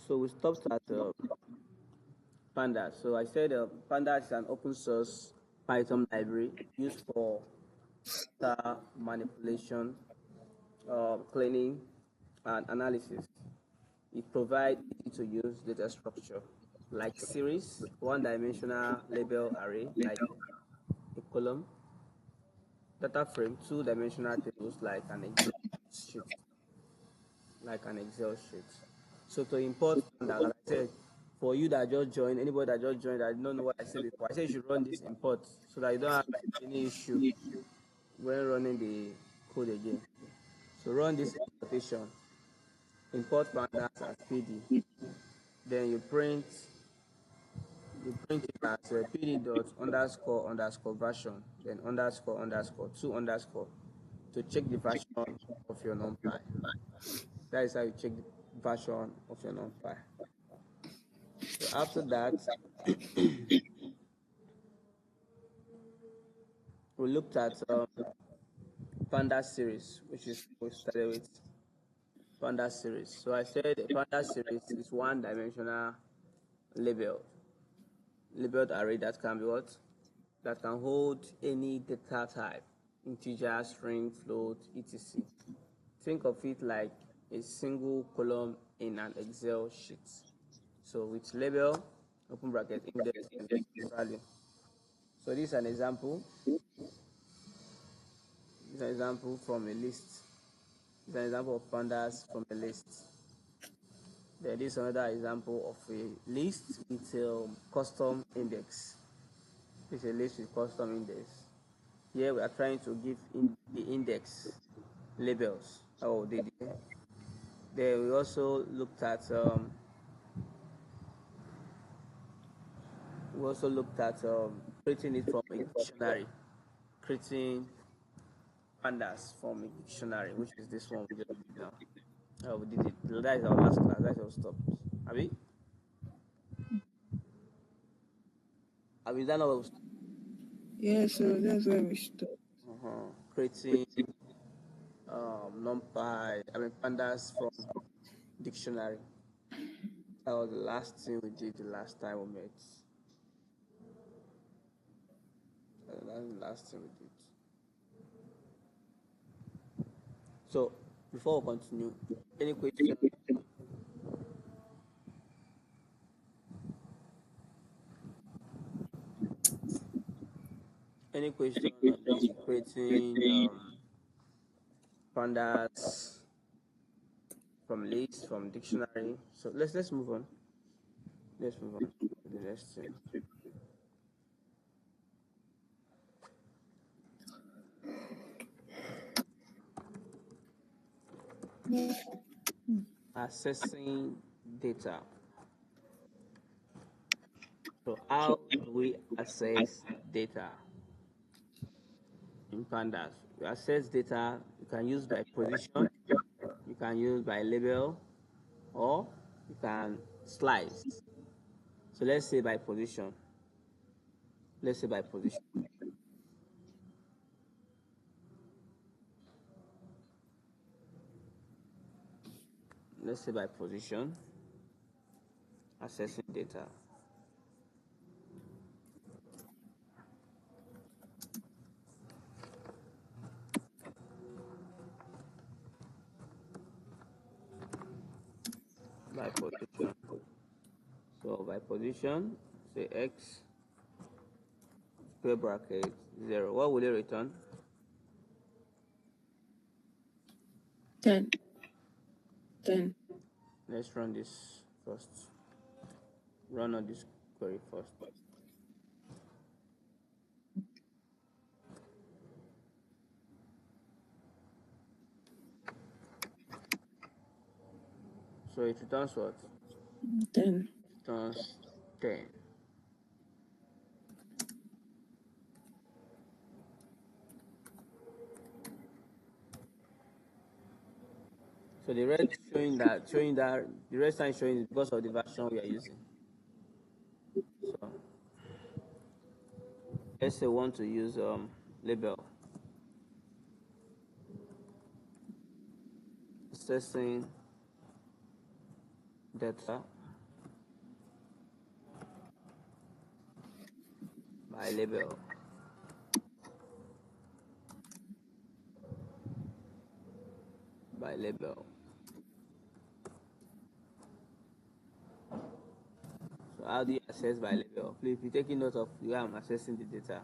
So we stopped at pandas. So I said pandas is an open source Python library used for data manipulation, cleaning, and analysis. It provides easy to use data structure like series, one-dimensional label array like a column, data frame, two-dimensional tables like an Excel sheet, So to import pandas, like I said, for you that just joined, anybody that just joined, I don't know what I said before. I said you should run this import so that you don't have any issue when running the code again. So run this importation, import pandas as PD. Then you print it as PD dot underscore underscore version, then underscore underscore two underscore to check the version of your numpy. That is how you check the version of your numpy. So after that, we looked at pandas series, which is we started with pandas series. So I said a pandas series is one-dimensional labeled array that can be what? That can hold any data type, integer, string, float, etc. Think of it like a single column in an Excel sheet. So with label, open bracket, index value. So this is an example. This is an example from a list. This is an example of pandas from a list. Then this is another example of a list with a custom index. It's a list with custom index. Here we are trying to give the index labels. Then we also looked at creating it from a dictionary, creating pandas from a dictionary, which is this one we just did now. We did it. That is our last class. That's our stop. Abi, is that not what we stopped? Yeah, so that's where we stop. Creating pandas from dictionary. That was the last thing we did the last time we met. That's the last thing we did. So before we continue, any question? Any question on the creating pandas from list, from dictionary? So let's move on. Let's move on to the next thing. Accessing data. So how do we access data in pandas? You access data, you can use by position, you can use by label, or you can slice. So let's say by position. Let's say by position. Let's say by position, accessing data. By position. So by position, say x square bracket 0. What will it return? 10. 10. Let's run this first. Run on this query first. So it returns what? 10. It returns 10. So the red showing that the red sign showing is because of the version we are using. So let's say we want to use label. Accessing data by label. By label. So how do you access by label? Please be taking note of where I'm accessing the data.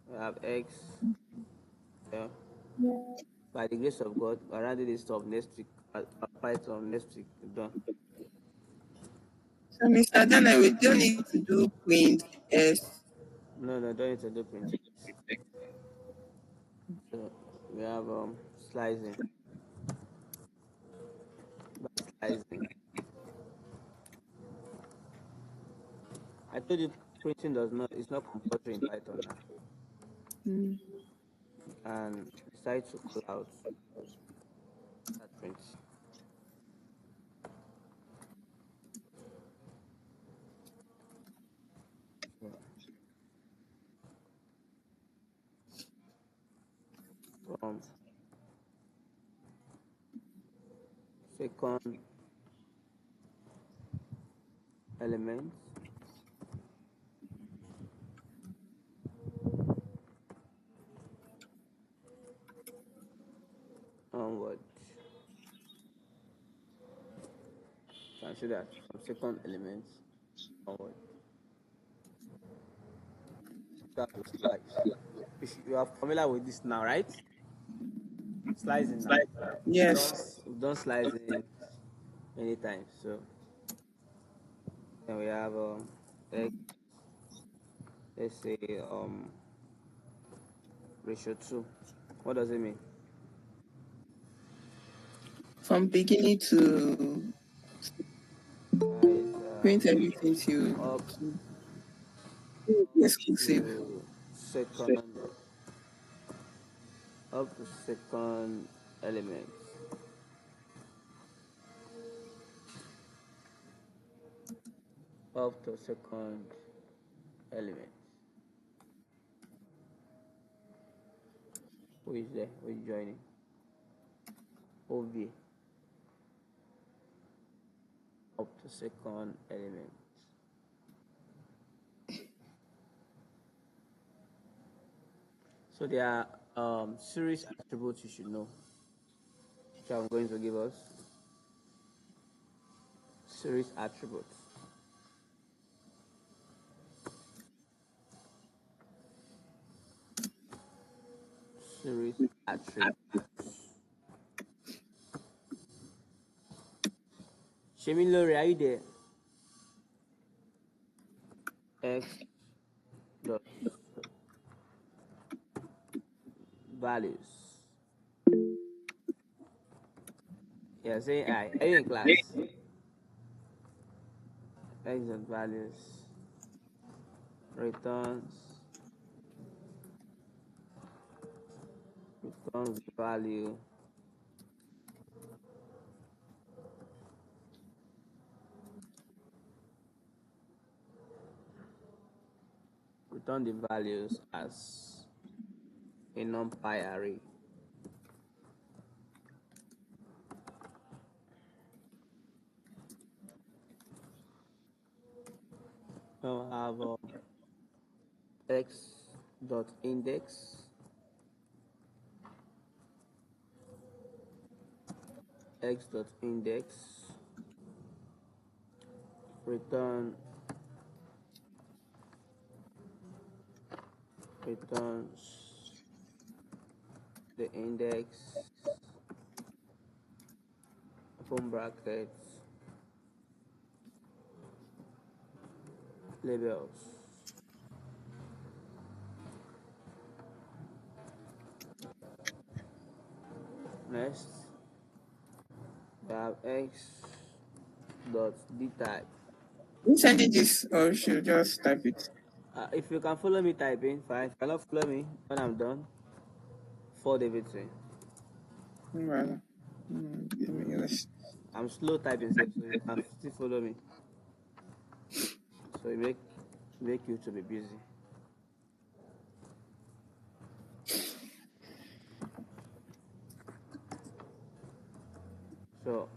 We have X. Yeah. By the grace of God, around the list of next week, Python next week, done. So, Mr. Dana, we don't need to do print S. No, don't need to do print. So we have slicing. By slicing. I told you printing does not, it's not compulsory in Python now. Mm. And decide to call out that print. So, from second element onward. Can see that from second element onward. That will slice. You are familiar with this now, right? Slicing now. Yes. We've done slicing many times. So then we have X, let's say ratio 2. What does it mean? From beginning to It's print everything to up exclusive. to second up to second element. Up to second element. Who is there? Who is joining? OV. Up to second element. So there are series attributes you should know, which I'm going to give us. Series attributes. Series attribute. Shemilori, are you there? X dot values. Yeah, say I. Are you in class? X dot values returns the value return the values as a numpy array. Now I have x dot index x dot index returns the index open brackets labels. Next we have x dot d type. You sending this or should just type it? If you can follow me typing, fine. If you cannot follow me when I'm done, for the victory. Well, give me yours. I'm slow typing, so you can still follow me. So it make you to be busy. So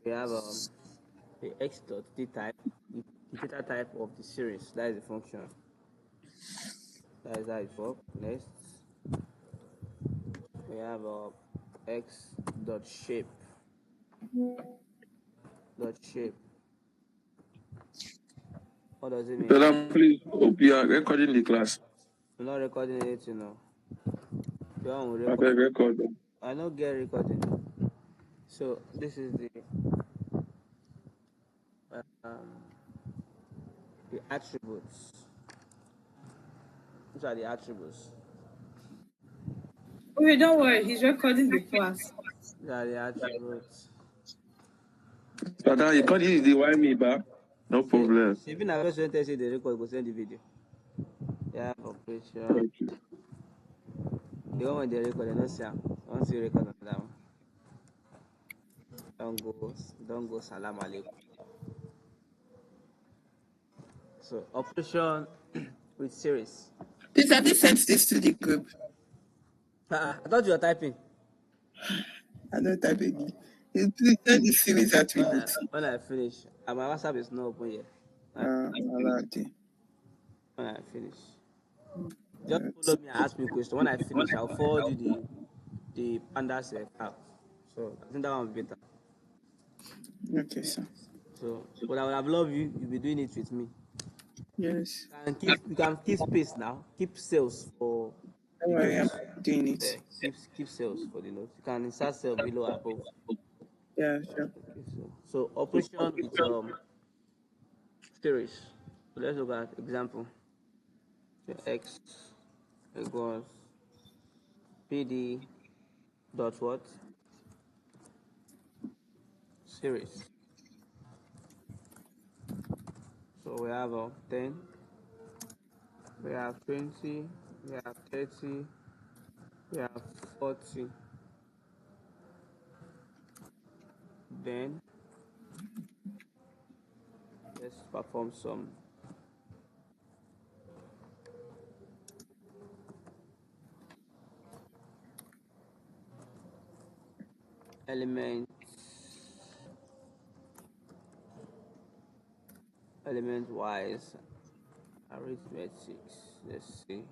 we have the x dot d type. It data type of the series. That is the function. That is how it works. Next, we have x dot shape dot shape. What does it mean? Madam, please hope you are recording the class. I'm not recording anything now. You want to I record? beg record. I don't get recording. So this is the attributes. These are the attributes. Okay, don't worry. He's recording the class. These are the attributes. Madam, you can't use the why me back. No problem. Even I was tell you the record, go send the video. Yeah, operation. Thank you. The one when they record, they don't see. Once you record on that one, don't go salam alaikum. So operation with series. Please, have you sent this to the group? I thought you were typing. I don't type again. Please send the series attributes. When I finish, and my WhatsApp is not open yet. Allowed. When I finish, just follow me and ask me a question. When I finish, I'll forward you the pandas file. So I think that one will be better. Okay, sir. So, but I would have loved you. You'll be doing it with me. Yes. You can keep space now. Keep cells for Don't the worry, I'm notes. doing it. Keep cells for the notes. You can insert cell below or above. Yeah, sure. So operation with series. So let's look at example. So x equals pd dot what? Series. So we have 10, we have 20, we have 30, we have 40. Then let's perform some element wise arithmetic. Let's see.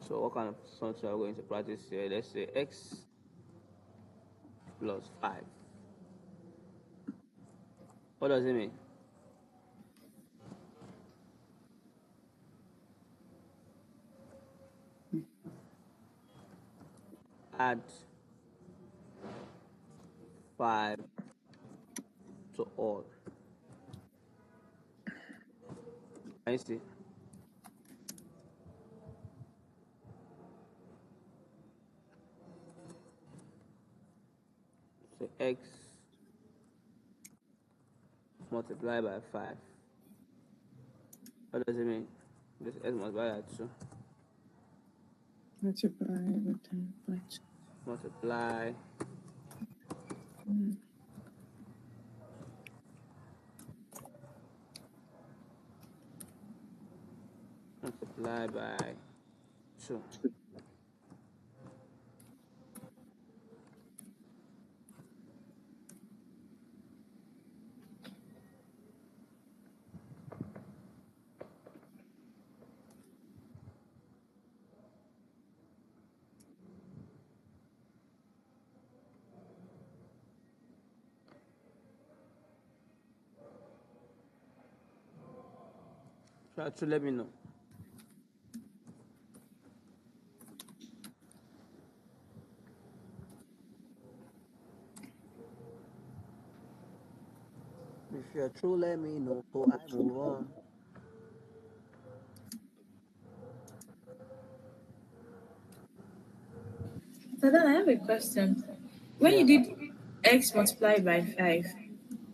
So what kind of something are we going to practice here? Let's say x plus 5. What does it mean? Add 5 to all. Can you see? So x multiplied by 5. What does it mean? This x multiplied by 2. Multiply everything by 2. Multiply multiply by 2. Try to let me know. If you're true, let me know. So I move on. Sadan, I have a question. When you did x multiplied by 5, Yes,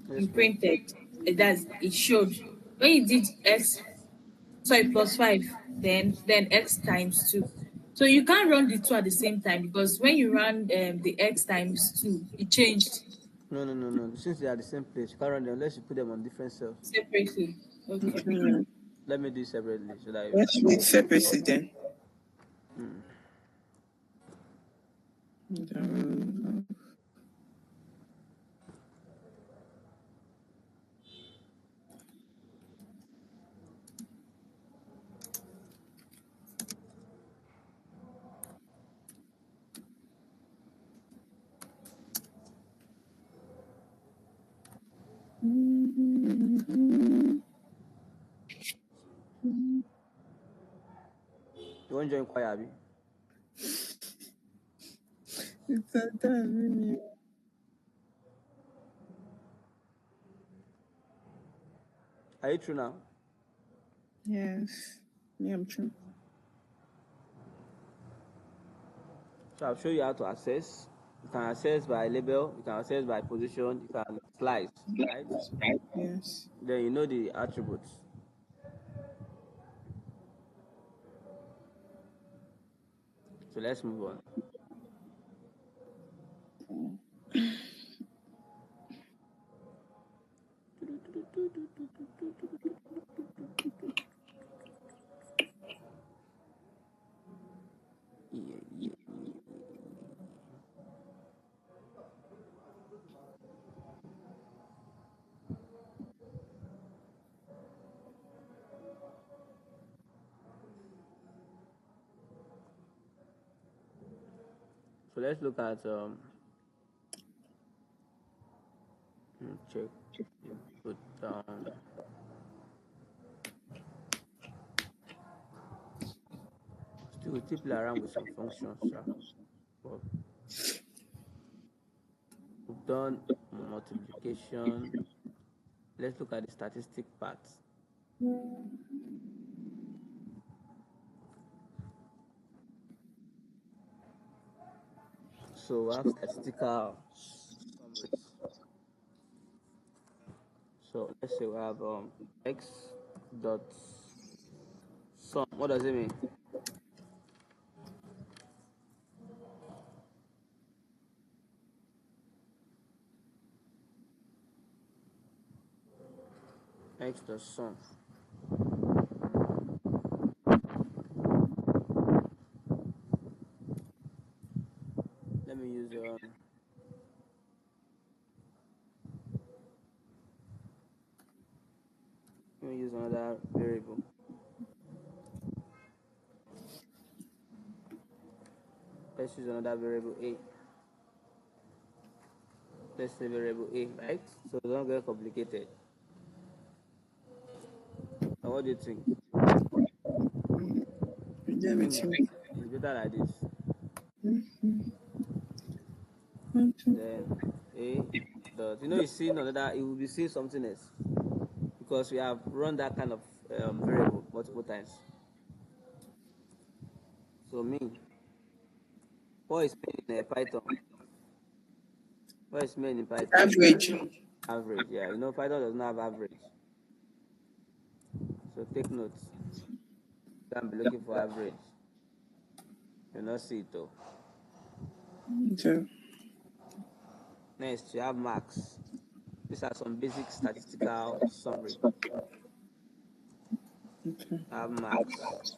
you please. printed, it showed. When you did x, sorry, plus 5, then x times 2. So you can't run the two at the same time because when you run the x times 2, it changed No. Since they are the same place, you can't run them unless you put them on different cells. separately. Okay. Let me do it separately so that Let's read separately then. You want to join choir, Abi? It's a time. Are you true now? Yes. Yeah, I'm true. So I'll show you how to access. You can access by label, you can access by position, you can slice, right? Yes. Then you know the attributes. So let's move on. Yeah, yeah. So let's look at check input still we still play around with some functions, but we've done multiplication. Let's look at the statistic part. So we have statistical summaries. So let's say we have x dot sum. What does it mean? X dot sum. Let me use another variable. Let's use another variable a. Let's say variable a, right? So don't get complicated. Now what do you think? Yeah, I me think too. it's better like this. Then a dot. You see another. It will be seeing something else because we have run that kind of variable multiple times. So mean. What is mean in Python? What is mean in Python? Average. Average. Yeah, Python does not have average. So take notes. You can be looking for average. You'll not see it though. So, Next, you have max. These are some basic statistical summary. okay. I have max.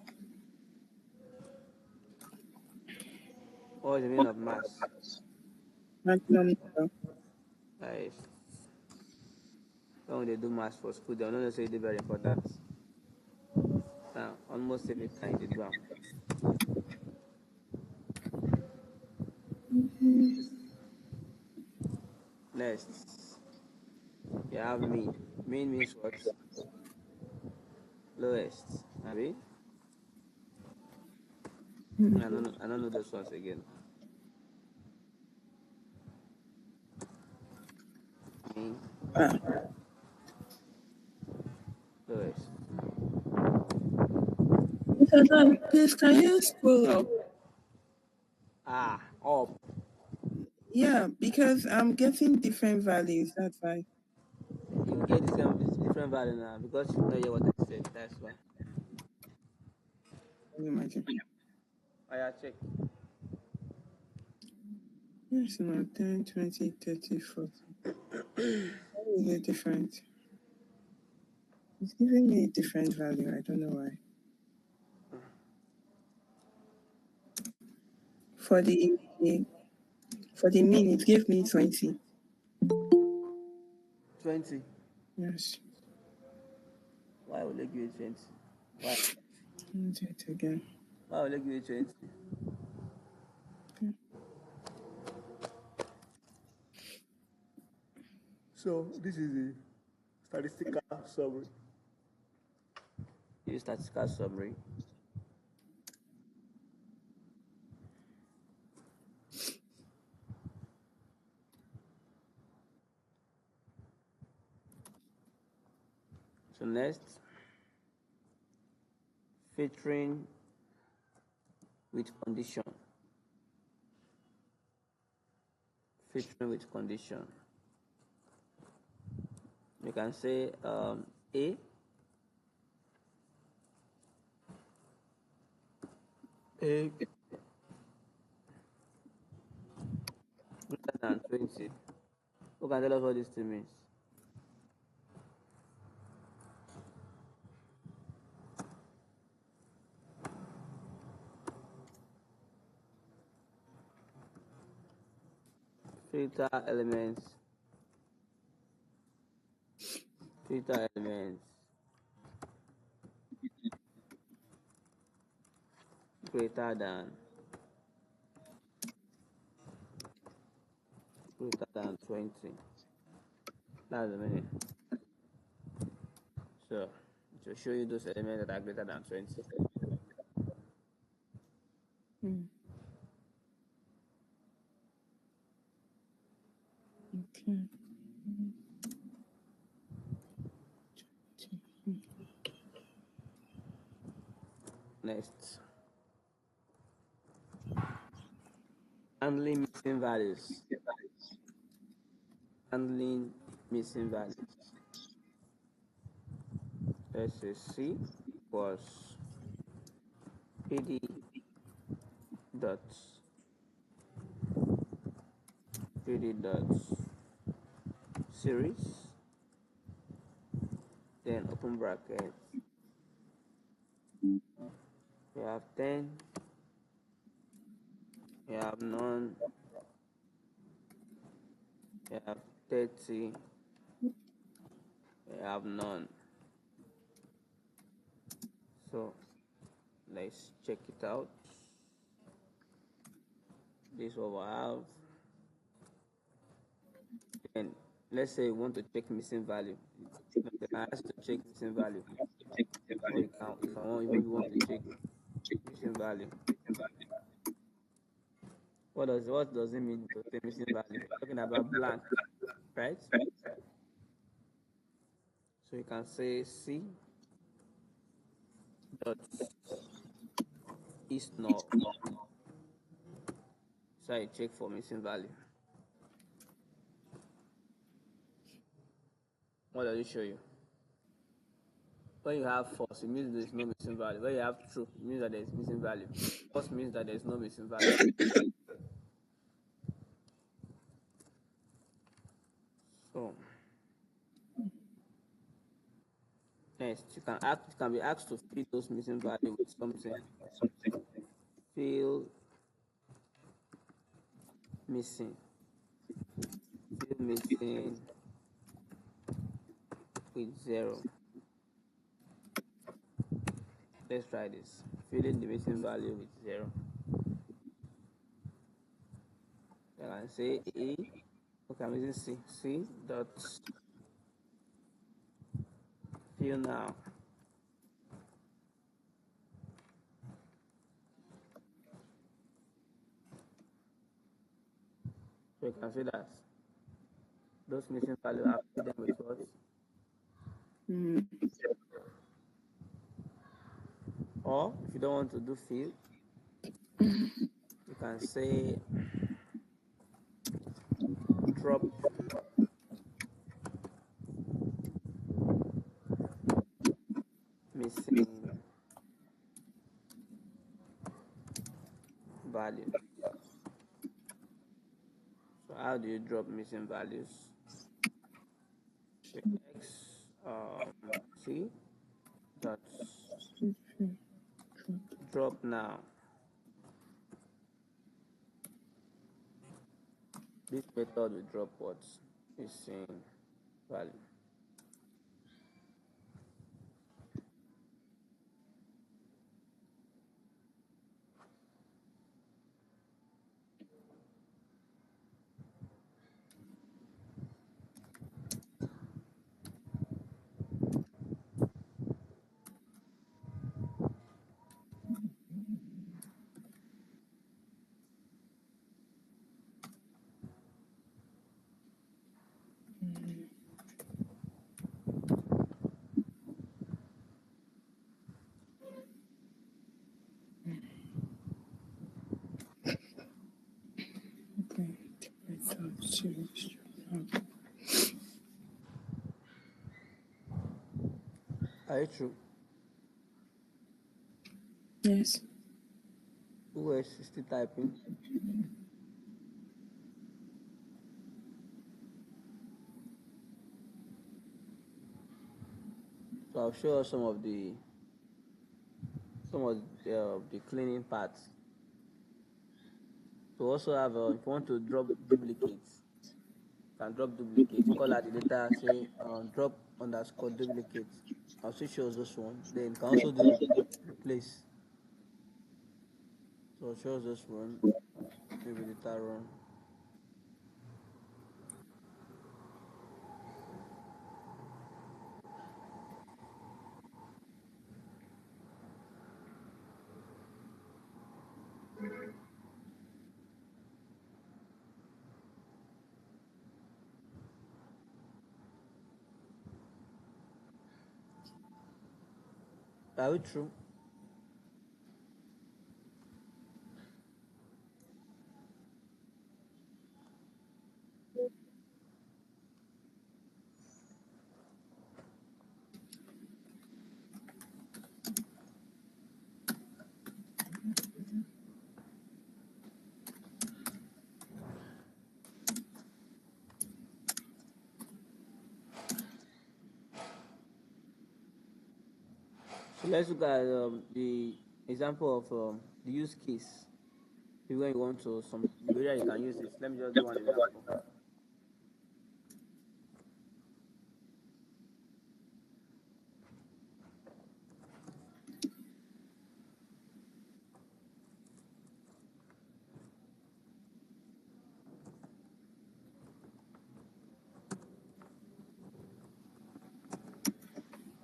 What is the meaning of max? Maximum number. Like, when they do maths for school, they don't necessarily very important. Now, almost every time they do them. Next, you have mean. Mean means what? Lowest. Abi? I don't know those ones again. Mean, Ah, lowest. please, can you scroll up? Up. Yeah, because I'm getting different values. That's why. You get the same different value now because you know hear what I said. That's why. Can you imagine? I check. Yes, no, 10, 20, 30, 40. Why is it different? It's giving me a different value. I don't know why. For the for the mean, it gave me 20. 20. Yes. Why will they give you 20? Why? Let me do it again. Why will they give you 20? Okay. So this is the statistical summary. Use statistical summary. Next, filtering with condition. Filtering with condition. You can say A greater than 20. Who can tell us what this thing means? Filter elements. Filter elements greater than 20. That's the meaning. So to show you those elements that are greater than 20. Okay. Next, handling missing values. Handling missing values. Let's say C was PD dots series, then open bracket. You have 10, you have none, you have 30, you have none. So let's check it out. This is what we have. And let's say you want to check missing value. You can ask to check missing value. Or you can want to check missing value. What does it mean to say missing value? Talking about blank, right? So you can say C dot is null. So I check for missing value. What does it show you? When you have false, it means there is no missing value. When you have true, it means that there is missing value. False means that there is no missing value. So next, you can be asked to fill those missing value with something. Fill missing. Fill missing with 0. Let's try this. Filling the missing value with 0. I can say A. Okay, I'm using C. C dot fill now. So you can see that those missing values are filled them with what? Or if you don't want to do fill, you can say drop missing value. So how do you drop missing values? So X C dot drop now. This method will drop what? Missing value. true. Are you true? Yes. Who else is still typing? So I'll show us some of the cleaning parts. So also have if you want to drop duplicates, you can drop duplicates. Call out the data, say drop underscore duplicates. Also shows this one. Then you can also do replace. So it shows this one. Maybe later on. Are we true? So let's look at the example of the use case. When you want to some the way that you can use this. Let me just do one example.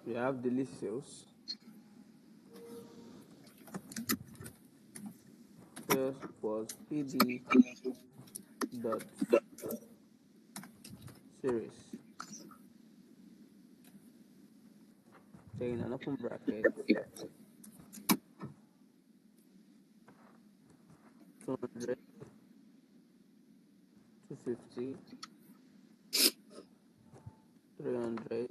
We have the list sales. Sales was pd dot series. Saying an open bracket 200, 250, 300.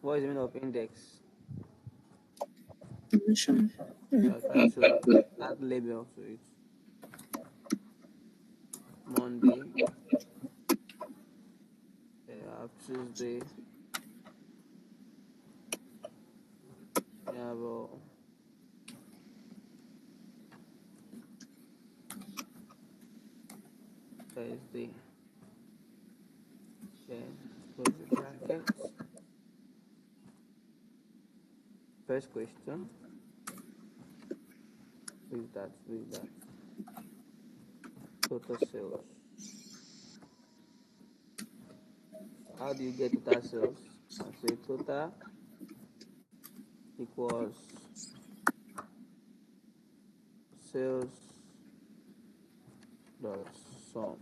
What is the meaning of index? Information. We are trying to add label to it. Monday, Tuesday, we have Thursday. Then close the brackets. First question. With that. Total sales. How do you get total sales? I say total equals sales dot sum.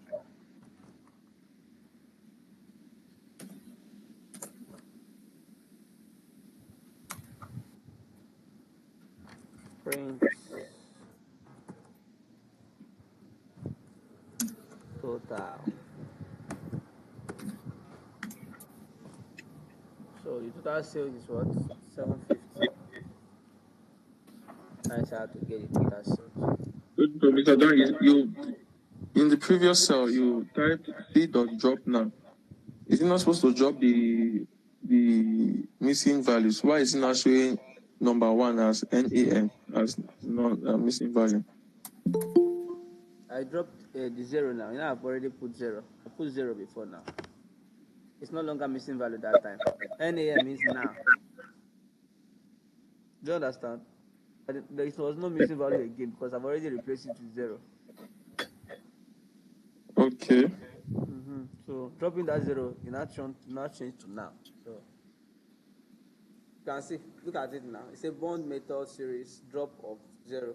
Print total. So the total sales is what? 750. That's how to get the total sales. Mr. Dan, you in the previous cell you typed c.drop now. Is it not supposed to drop the missing values? Why is it not showing number one as NAN as not missing value? I dropped the zero now. I've already put zero. I put zero before now. It's no longer missing value that time. NAM means now. Do you understand? There was no missing value again because I've already replaced it with zero. Okay. So dropping that zero, not change to now. So you can see, look at it now. It's a bond method series drop of zero.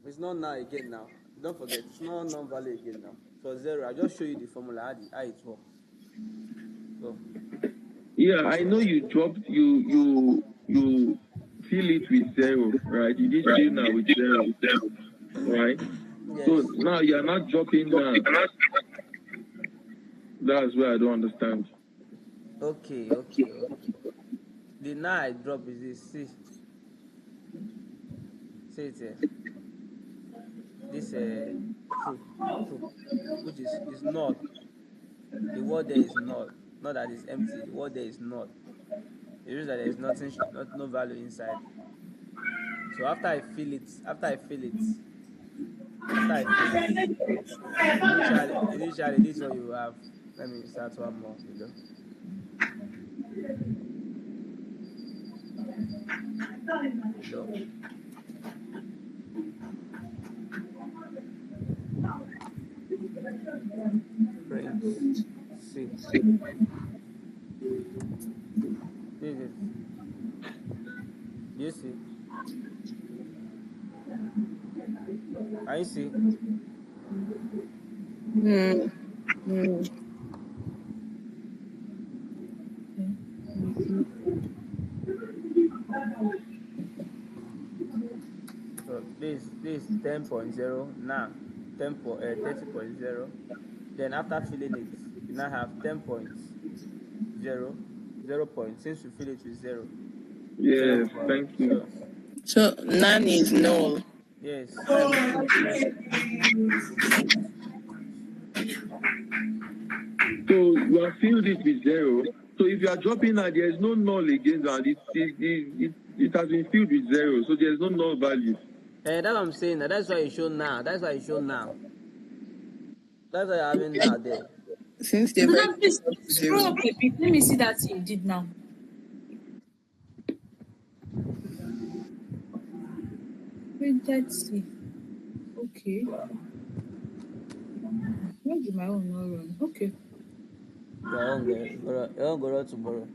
It's not now again now. Don't forget, it's not non-value again now. So zero. I just show you the formula how it works. So Yeah, I know you dropped you fill it with zero, right? You did fill now with zero, right? So Yes. now you are not dropping now. That's where I don't understand. Okay. The now I drop is this. See it here. This true, true, which is null. The word there is null. Not that it's empty. The word there is null. It means that there is nothing, no value inside. So after I fill it, initially this is what you have. Let me start one more below. Below. Print C. This is you see. Can you see? Hmm. Hmm. So this 10.0 now 30.0. Then after filling it, you now have 10.0 0 point. Since you fill it with 0 Yes, point. thank you. So none is null. Yes. So you have filled it with zero. So if you are dropping now, there is no null again, and it has been filled with zero. So there is no null value. And that's what I'm saying. That's why it show now. That's why it show now. That's why you're having now there. Since they've So already now please dropped scroll zero. up a bit. Let me see that you did now. Printed C. Okay. Why did my own not run? Okay. Your own go run tomorrow.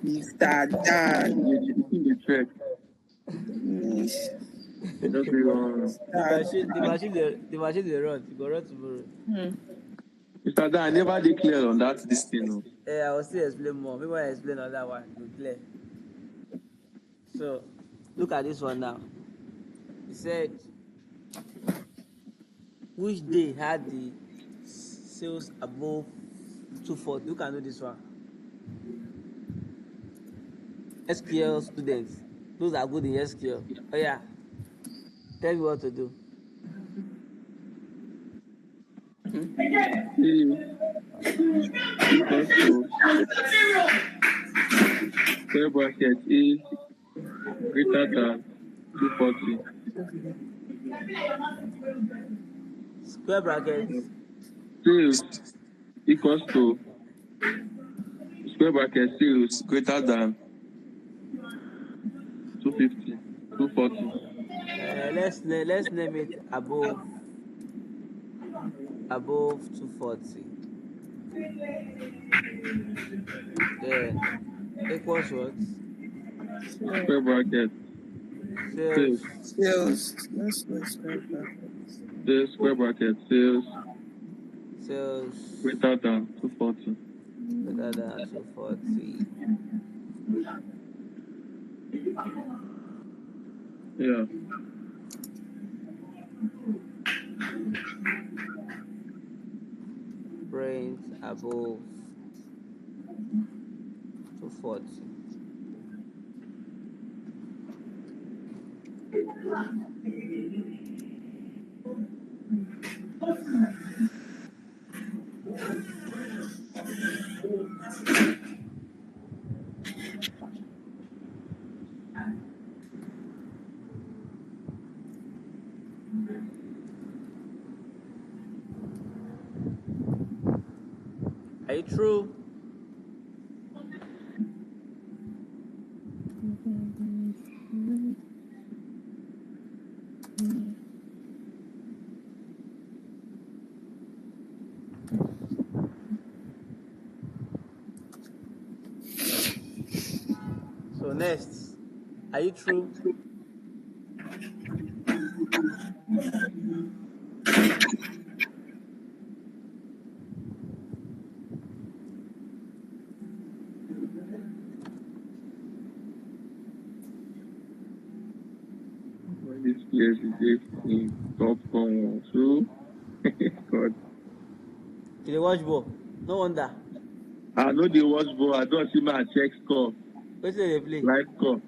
Mr. Dan. It's in the track. Yes. Just be wrong. Mr. Dan. The machine they run. You go run tomorrow. Mr. Dan, I never declared on that this thing. No. I will still explain more. Maybe I explain on that one, you clear. So look at this one now. He said which day had the sales above 240. You can do this one. SQL students, those are good in SQL. Oh yeah, tell me what to do. Equals to square bracket is greater than 240. Square brackets. Sales equals to square bracket sales greater than 250, 240. Let's name it above 240. Then equals what? Square bracket sales, Sales Sales. Let's go square bracket. sales square bracket sales sales greater than 240. greater than 240. Yeah. Print above 240. Are you true? So next, are you true? Yes, it's in top form. So, God. You dey watch ball? No wonder. I know they watch ball. I don't see my check score. Wetin dey play? Live score.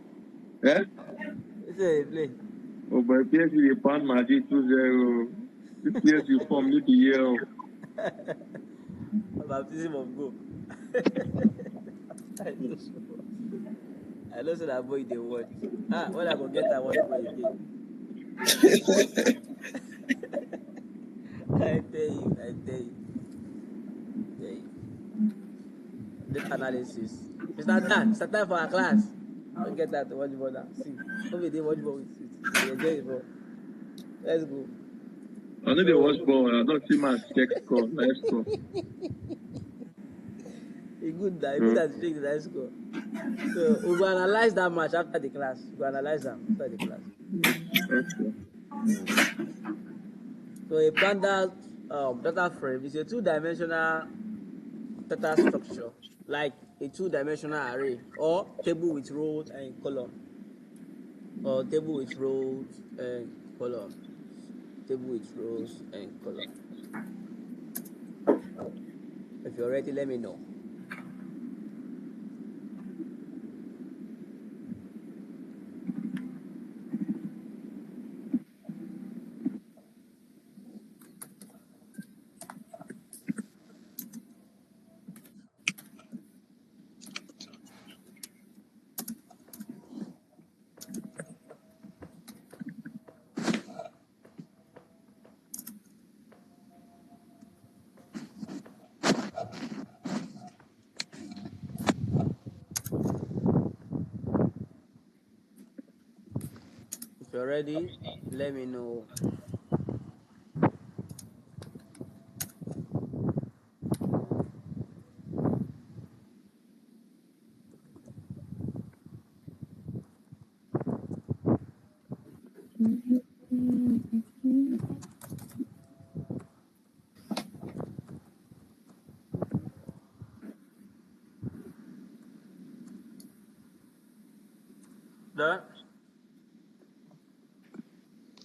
Eh? Wetin dey play? Oh, but PSG, they pound Madrid 2-0. This PSG form need to hear. Baptism of goal. I know say that boy dey watch. Ah, when I go get that watch ball again. I tell you, I tell you. Tell you. Data analysis. Mr. Dan, it's time for our class. Don't get that to watch ball now. See, nobody dey watch ball with you. Enjoy it, bro. Let's go. I know they watch ball. I don't see my check score. Live score. E good that. E good that you check the live score. So we go analyze that match after the class. We go analyze them after the class. Okay. So a panda data frame is a two-dimensional data structure, like a two-dimensional array or table with rows and column, or table with rows and column, table with rows and column. If you're ready, let me know. If you're ready, let me know. There?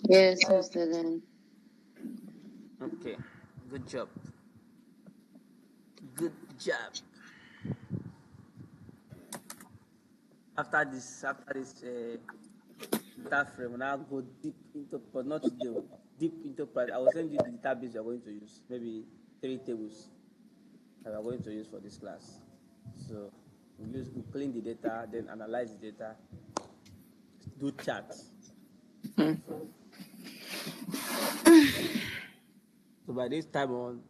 Yes, Mr. Dan. Okay. Good job. Good job. After this data frame, we now go deep into, but not today, deep into part. I will send you the database you're going to use, maybe 3 tables that we're going to use for this class. So we clean the data, then analyze the data, do charts. So by this time on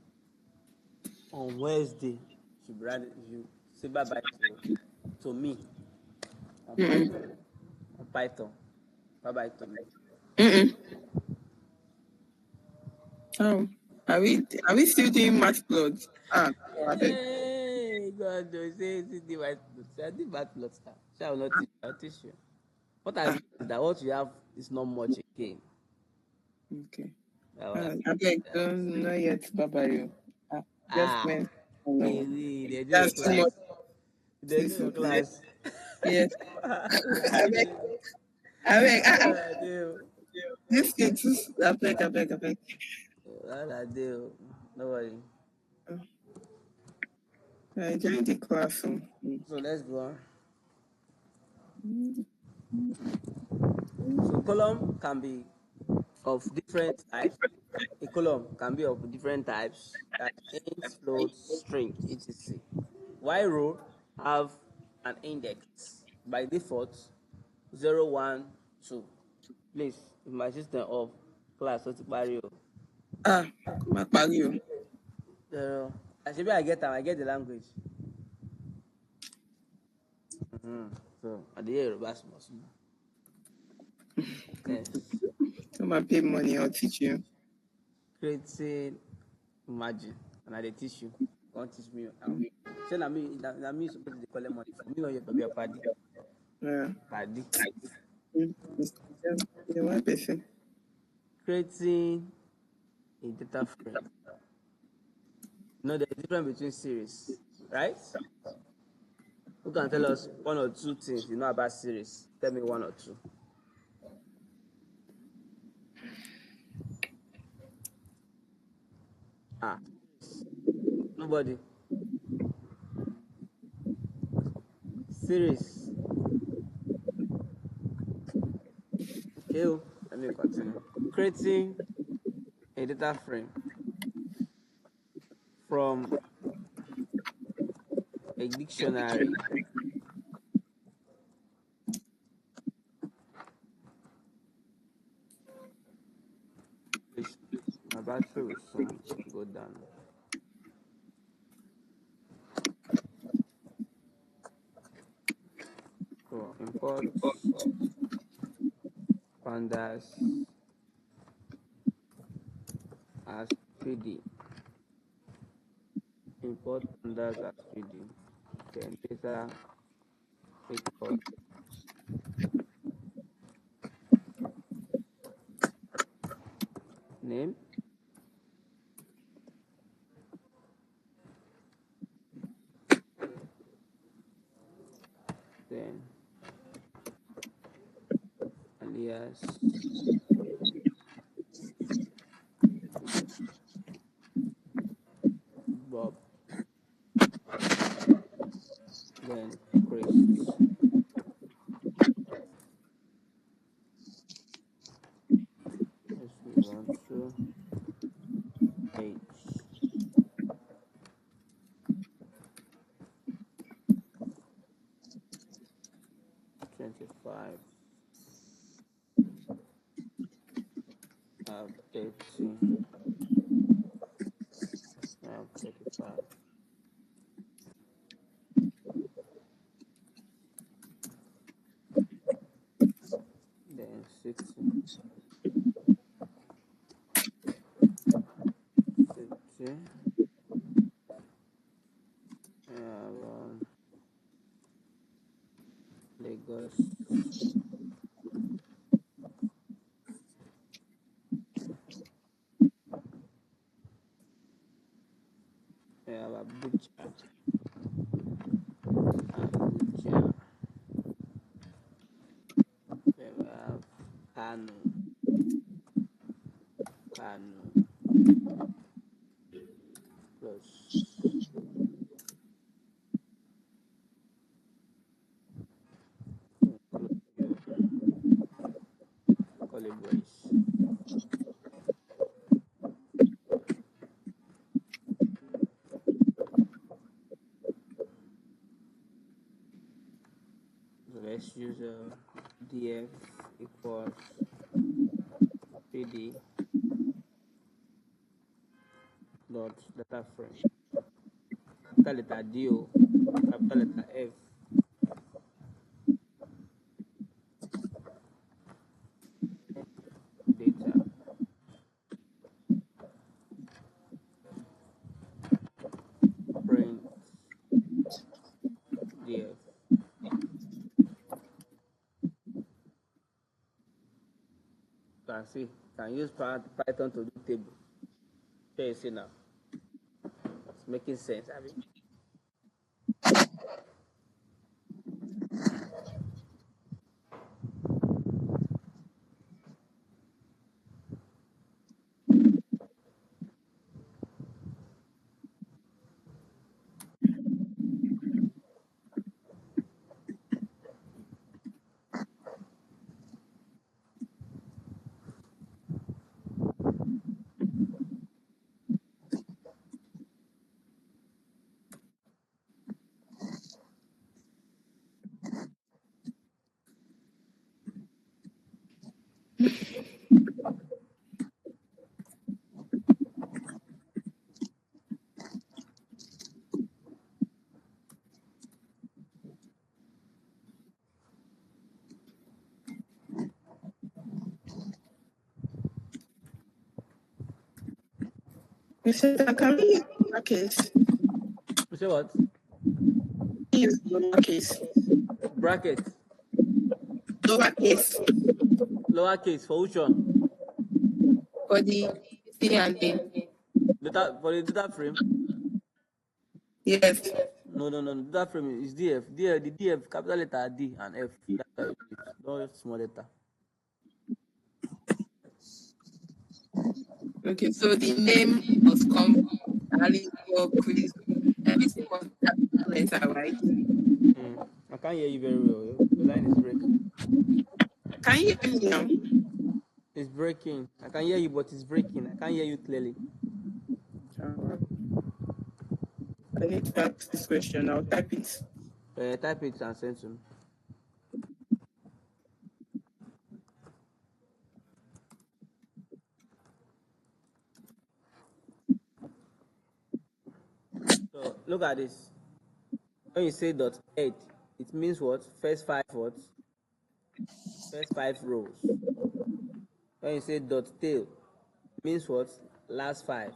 Wednesday, you say bye bye to me on Python. On Python. Bye bye to me. Oh, are we still doing math plots? Ah, I beg. Hey, God, don't say it's the white blood. I did bad blood star. Shall not teach you. I'll teach you. What I mean is that what you have is not much again. Okay. Well, I beg, don't not yet, Baba. Just ah, went. No, they do your that's too class. much. They do Please, your class. yes. I beg, I beg. I do. This thing too. I beg. Well, I do. No worry. I joined the class. So let's go on. So column can be of different types. A column can be of different types, like int, float, string, etc. While row have an index by default 0, 1, 2. Please, if my system off, class ó ti parí o. Má parí o. Ṣebí I get am, I get the language. So I dey hear Yoruba small small. Yes. Come and pay money, I'll teach you. Creating imagine and I dey teach you. Come teach me how. Say na me suppose dey collect money from me or your padi. Yeah. Padi. You're one person. Creating a data frame. There's a difference between series, right? Who can tell us one or two things you know about series? Tell me one or two. Anybody? Series. Okay, let me continue. Creating a data frame from a dictionary. Please, my battery will soon go down. So import pandas as PD. Import pandas as PD. Then data equals name, then alias Bob, then Chris. If we want to age 25, 30, 35, then 60, 60, Lagos, Abuja, Abuja, then we have Kano, Kano, plus include your calibrates. So let's use df equals pd dot data frame. Capital letter D O, capital letter F, data, print df. You can see, can use Python to do table. Here you see now. It's making sense, I mean. You said that can we use brackets? You say what? Use lowercase. Bracket. Lowercase. Lowercase for which one? For the C and D. Data for the data frame? Yes. No. Data frame is DF. DF, the DF, capital letter D and F. That's how it is. No small letter. Okay, so the name must come Ali or Chris everything was capital letter, right? I can't hear you very well. The line is breaking. Can you hear me now? It's breaking. I can hear you, but it's breaking. I can't hear you clearly. I need to ask this question. I'll type it. Type it and send to me. So look at this. When you say dot head, it means what? First five what? First five rows. When you say dot tail, it means what? Last five.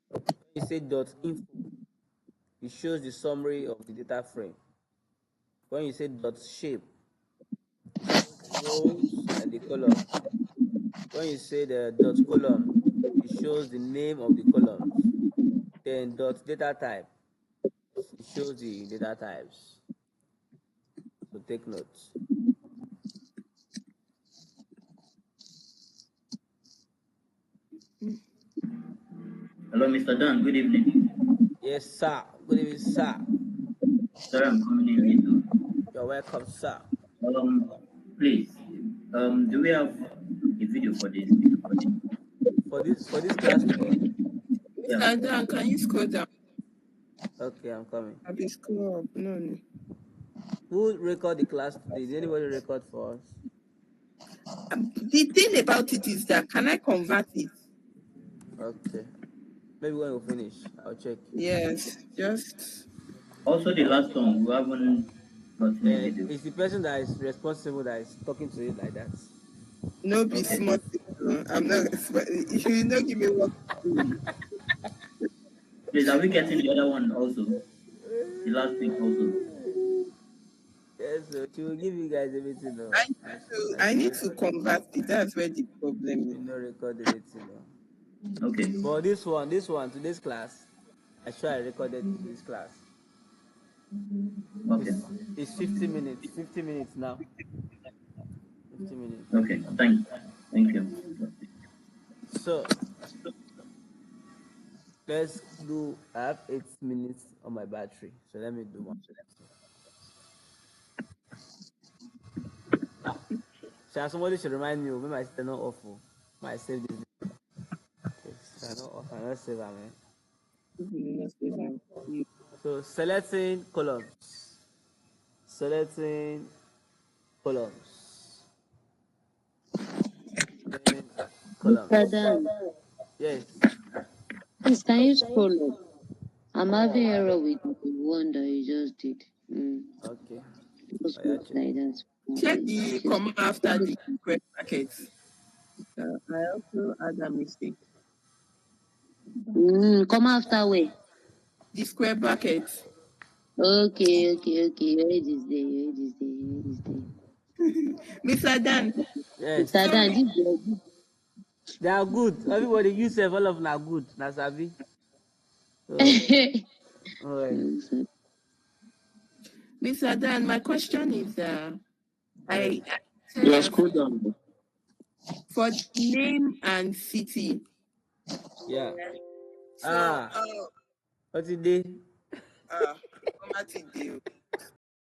When you say dot info, it shows the summary of the data frame. When you say dot shape, it shows the rows and the columns. When you say the dot column, it shows the name of the columns. Then dot data type, it shows the data types. So take notes. Hello, Mr. Dan. Good evening. Yes, sir. Good evening, sir. Sorry, I'm coming in late. Though. You're welcome, sir. Please, do we have a video for this? For this class today. Yeah. Mr. Dan, can you scroll down? Okay, I'm coming. I'll be scroll up. No. Who record the class today? Did anybody record for us? The thing about it is that can I convert it? Okay. Maybe when we finish, I'll check. Yes, just. Also, the last one, we haven't gotten a video. It's the person that is responsible that is talking to it like that. No, be Okay. smart. I'm not. If you not give me what. Please, are we getting the other one also? The last week also. Yes, so she will give you guys everything. No. I need to convert it. That's where the problem You is. know, record everything. No. Okay. For this one, today's class, I sure I recorded this class. Okay. It's 50 minutes. 50 minutes now. 50 minutes. Okay. Thank you. So let's do. I have 8 minutes on my battery, so let me do one. So somebody should remind me when my sister not awful. My save this. Yes, I not save them. So selecting columns. Selecting columns. Then columns. Mr. Dan, Yes. please, can you scroll up? I'm having error with the one that you just did. Okay. Just Oh, yeah, go like that. Check the comma after the square brackets. I also had a mistake. Come after where? The square brackets. Okay. Your age is there. Mr. Dan. yes. Mr. Dan, this They are good. Everybody, you say all of them are good. Nasabi. So, all right. Mr. Dan, my question is, I Yeah, scroll down. for the name and city. Yeah. So, What's it day? automatic deal.